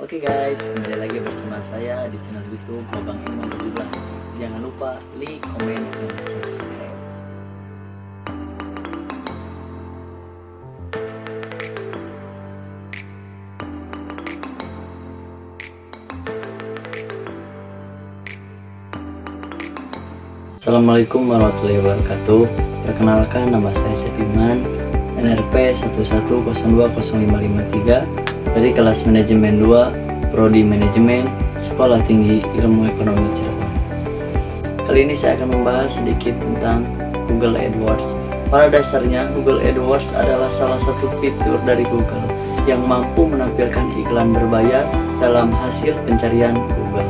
Oke guys, kembali lagi bersama saya di channel YouTube Babang Imam 17. Jangan lupa like, komen, dan subscribe. Assalamualaikum warahmatullahi wabarakatuh. Perkenalkan, nama saya Sepiman, NRP 110205553 dari kelas manajemen 2, Prodi Manajemen, Sekolah Tinggi Ilmu Ekonomi Cirebon. Kali ini saya akan membahas sedikit tentang Google AdWords. Pada dasarnya, Google AdWords adalah salah satu fitur dari Google yang mampu menampilkan iklan berbayar dalam hasil pencarian Google.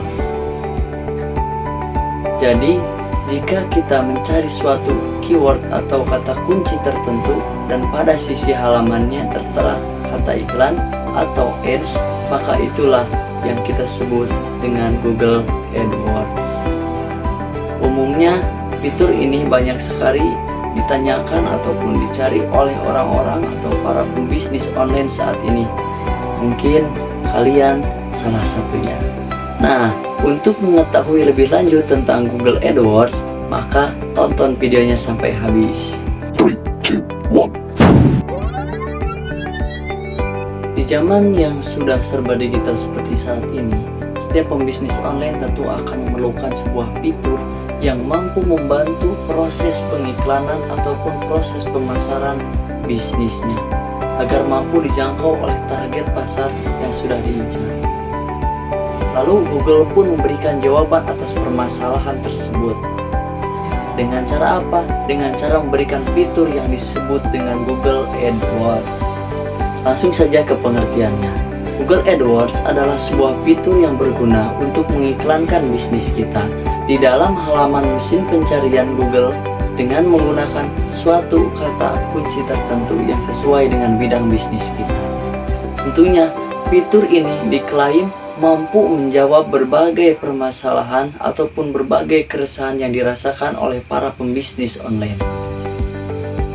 Jadi, jika kita mencari suatu keyword atau kata kunci tertentu dan pada sisi halamannya tertera kata iklan atau ads, maka itulah yang kita sebut dengan Google AdWords. Umumnya, fitur ini banyak sekali ditanyakan ataupun dicari oleh orang-orang atau para pembisnis online saat ini. Mungkin kalian salah satunya. Nah, untuk mengetahui lebih lanjut tentang Google AdWords, maka tonton videonya sampai habis. 3, 2, 1. Di zaman yang sudah serba digital seperti saat ini, setiap pembisnis online tentu akan memerlukan sebuah fitur yang mampu membantu proses pengiklanan ataupun proses pemasaran bisnisnya agar mampu dijangkau oleh target pasar yang sudah diincar. Lalu Google pun memberikan jawaban atas permasalahan tersebut. Dengan cara apa? Dengan cara memberikan fitur yang disebut dengan Google AdWords. Langsung saja ke pengertiannya. Google AdWords adalah sebuah fitur yang berguna untuk mengiklankan bisnis kita di dalam halaman mesin pencarian Google dengan menggunakan suatu kata kunci tertentu yang sesuai dengan bidang bisnis kita. Tentunya, fitur ini diklaim mampu menjawab berbagai permasalahan ataupun berbagai keresahan yang dirasakan oleh para pembisnis online.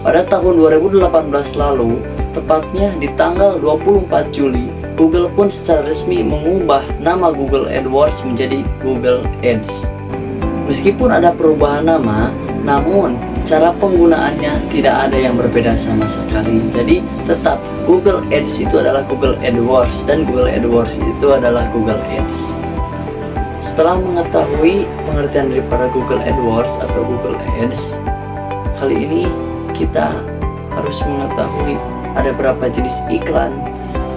Pada tahun 2018 lalu, tepatnya di tanggal 24 Juli, Google pun secara resmi mengubah nama Google AdWords menjadi Google Ads. Meskipun ada perubahan nama, namun cara penggunaannya tidak ada yang berbeda sama sekali. Jadi tetap Google Ads itu adalah Google AdWords dan Google AdWords itu adalah Google Ads. Setelah mengetahui pengertian daripada Google AdWords atau Google Ads, kali ini kita harus mengetahui ada berapa jenis iklan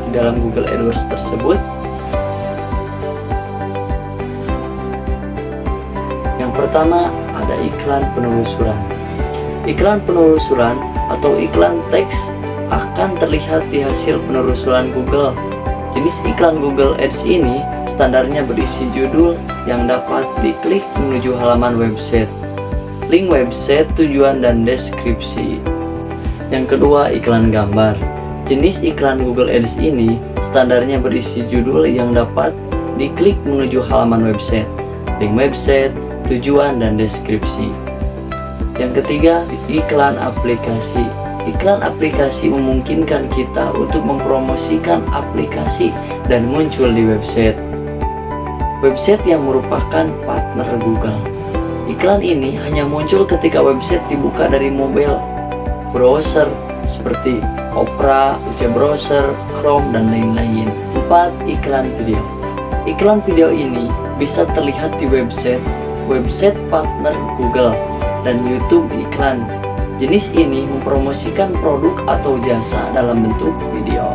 di dalam Google AdWords tersebut. Yang pertama ada iklan penelusuran. Iklan penelusuran atau iklan teks akan terlihat di hasil penelusuran Google. Jenis iklan Google Ads ini standarnya berisi judul yang dapat diklik menuju halaman website, link website, tujuan, dan deskripsi. Yang kedua, iklan gambar. Jenis iklan Google Ads ini standarnya berisi judul yang dapat diklik menuju halaman website, link website, tujuan, dan deskripsi. Yang ketiga, iklan aplikasi. Iklan aplikasi memungkinkan kita untuk mempromosikan aplikasi dan muncul di website yang merupakan partner Google. Iklan ini hanya muncul ketika website dibuka dari mobile browser seperti Opera, UC Browser, Chrome, dan lain-lain. 4. Iklan video. Iklan video ini bisa terlihat di website partner Google dan YouTube iklan. Jenis ini mempromosikan produk atau jasa dalam bentuk video.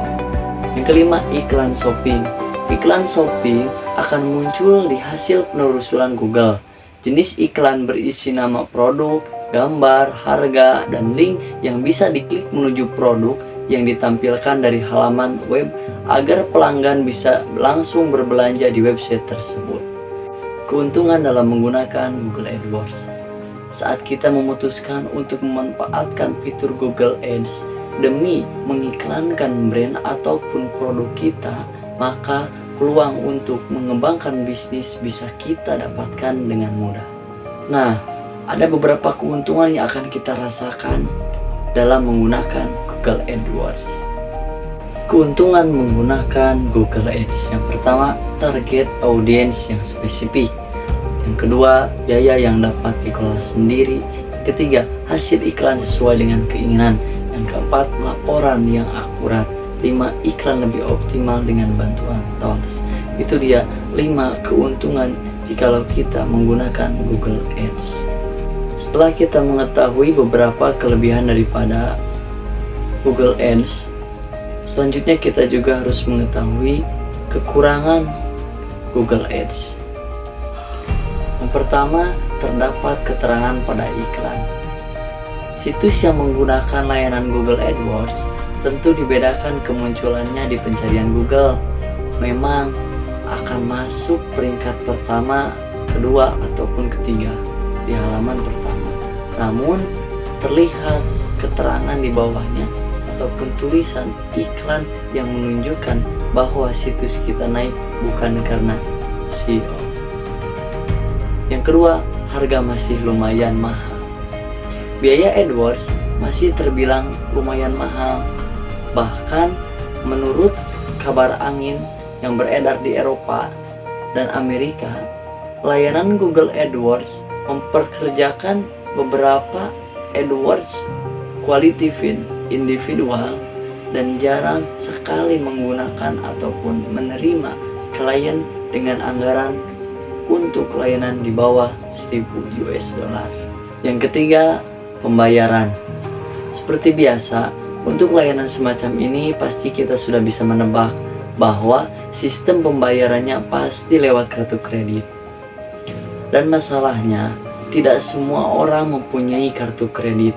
Yang kelima, iklan shopping. Iklan shopping akan muncul di hasil penelusuran Google. Jenis iklan berisi nama produk, gambar, harga, dan link yang bisa diklik menuju produk yang ditampilkan dari halaman web agar pelanggan bisa langsung berbelanja di website tersebut. Keuntungan dalam menggunakan Google AdWords. Saat kita memutuskan untuk memanfaatkan fitur Google Ads demi mengiklankan brand ataupun produk kita, maka peluang untuk mengembangkan bisnis bisa kita dapatkan dengan mudah. Nah, ada beberapa keuntungan yang akan kita rasakan dalam menggunakan Google AdWords. Keuntungan menggunakan Google Ads. Yang pertama, target audiens yang spesifik. Yang kedua, biaya yang dapat dikelola sendiri. Yang ketiga, hasil iklan sesuai dengan keinginan. Yang keempat, laporan yang akurat. 5. Iklan lebih optimal dengan bantuan tools. Itu dia 5 keuntungan jikalau kita menggunakan Google Ads. Setelah kita mengetahui beberapa kelebihan daripada Google Ads, selanjutnya kita juga harus mengetahui kekurangan Google Ads. Yang pertama, terdapat keterangan pada iklan. Situs yang menggunakan layanan Google AdWords tentu dibedakan kemunculannya di pencarian Google. Memang akan masuk peringkat pertama, kedua, ataupun ketiga di halaman pertama. Namun, terlihat keterangan di bawahnya ataupun tulisan iklan yang menunjukkan bahwa situs kita naik bukan karena SEO. Yang kedua, harga masih lumayan mahal. Biaya AdWords masih terbilang lumayan mahal. Bahkan menurut kabar angin yang beredar di Eropa dan Amerika, layanan Google AdWords memperkerjakan beberapa AdWords quality feed individual dan jarang sekali menggunakan ataupun menerima klien dengan anggaran untuk layanan di bawah $1.000 US. Yang ketiga, pembayaran. Seperti biasa, untuk layanan semacam ini pasti kita sudah bisa menebak bahwa sistem pembayarannya pasti lewat kartu kredit. Dan masalahnya, tidak semua orang mempunyai kartu kredit.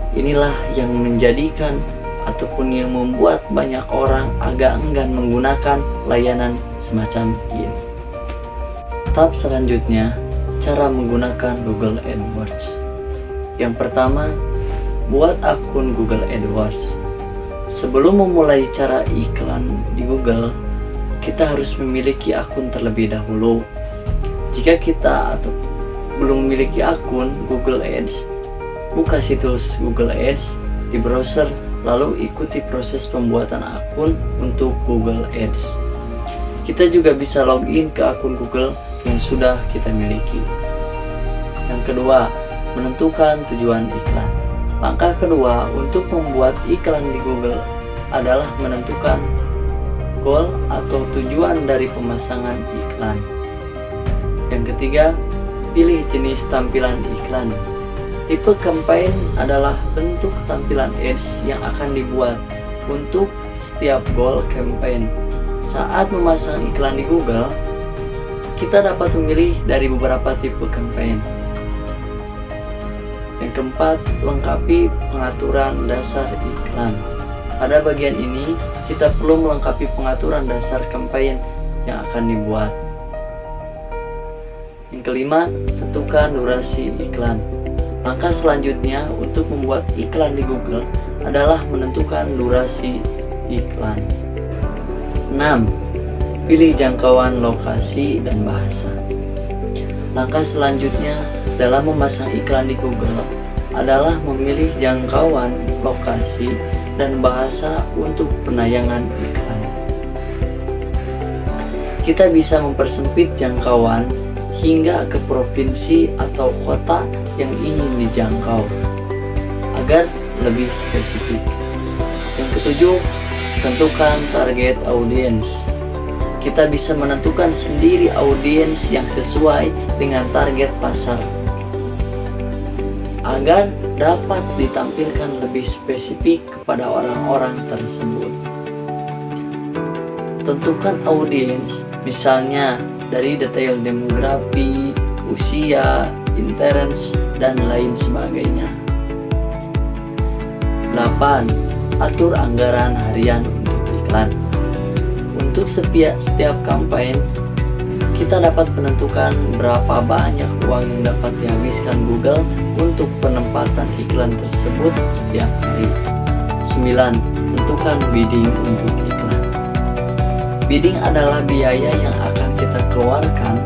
Inilah yang menjadikan ataupun yang membuat banyak orang agak enggan menggunakan layanan semacam ini. Tahap selanjutnya, cara menggunakan Google AdWords. Yang pertama, buat akun Google AdWords. Sebelum memulai cara iklan di Google, kita harus memiliki akun terlebih dahulu. Jika kita belum memiliki akun Google Ads, buka situs Google Ads di browser, lalu ikuti proses pembuatan akun untuk Google Ads. Kita juga bisa login ke akun Google yang sudah kita miliki. Yang kedua, menentukan tujuan iklan. Langkah kedua untuk membuat iklan di Google adalah menentukan goal atau tujuan dari pemasangan iklan. Yang ketiga, pilih jenis tampilan iklan. Tipe campaign adalah bentuk tampilan ads yang akan dibuat untuk setiap goal campaign. Saat memasang iklan di Google, kita dapat memilih dari beberapa tipe campaign. Yang keempat, lengkapi pengaturan dasar iklan. Pada bagian ini, kita perlu melengkapi pengaturan dasar campaign yang akan dibuat. Yang kelima, tentukan durasi iklan. Langkah selanjutnya untuk membuat iklan di Google adalah menentukan durasi iklan. 6. Pilih jangkauan lokasi dan bahasa. Langkah selanjutnya dalam memasang iklan di Google adalah memilih jangkauan lokasi dan bahasa untuk penayangan iklan. Kita bisa mempersempit jangkauan hingga ke provinsi atau kota yang ingin dijangkau agar lebih spesifik. Yang ketujuh, tentukan target audience. Kita bisa menentukan sendiri audiens yang sesuai dengan target pasar agar dapat ditampilkan lebih spesifik kepada orang-orang tersebut. Tentukan audiens misalnya dari detail demografi, usia, interest, dan lain sebagainya. 8. Atur anggaran harian untuk iklan. Untuk setiap kampanye, kita dapat menentukan berapa banyak uang yang dapat dihabiskan Google untuk penempatan iklan tersebut setiap hari. 9. Tentukan bidding untuk iklan. Bidding adalah biaya yang akan kita keluarkan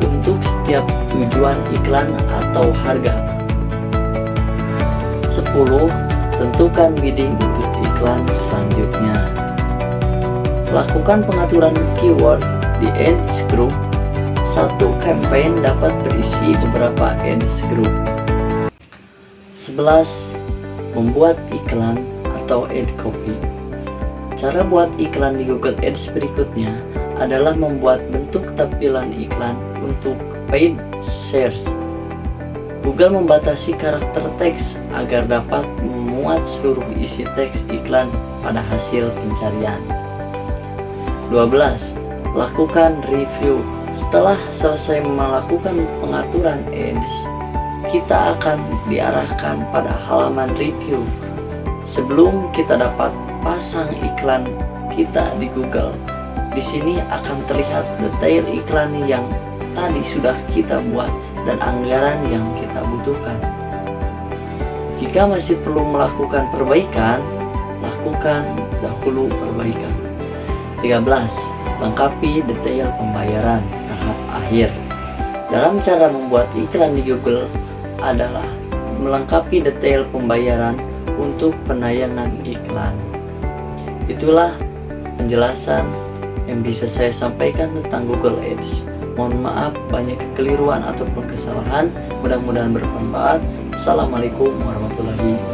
untuk setiap tujuan iklan atau harga. 10. Tentukan bidding untuk iklan. iklan selanjutnya. Lakukan pengaturan keyword di ads group. Satu campaign dapat berisi beberapa ads group. 11. Membuat iklan atau ad copy. Cara buat iklan di Google Ads berikutnya adalah membuat bentuk tampilan iklan untuk paid search. Google membatasi karakter teks agar dapat memuat seluruh isi teks iklan pada hasil pencarian. 12. Lakukan review. Setelah selesai melakukan pengaturan ads, kita akan diarahkan pada halaman review. Sebelum kita dapat pasang iklan kita di Google, di sini akan terlihat detail iklan yang tadi sudah kita buat dan anggaran yang kita butuhkan. Jika masih perlu melakukan perbaikan, lakukan dahulu perbaikan. 13. Lengkapi detail pembayaran tahap akhir. Dalam cara membuat iklan di Google adalah melengkapi detail pembayaran untuk penayangan iklan. Itulah penjelasan yang bisa saya sampaikan tentang Google Ads. Mohon maaf banyak kekeliruan ataupun kesalahan. Mudah-mudahan bermanfaat. Assalamualaikum warahmatullahi wabarakatuh.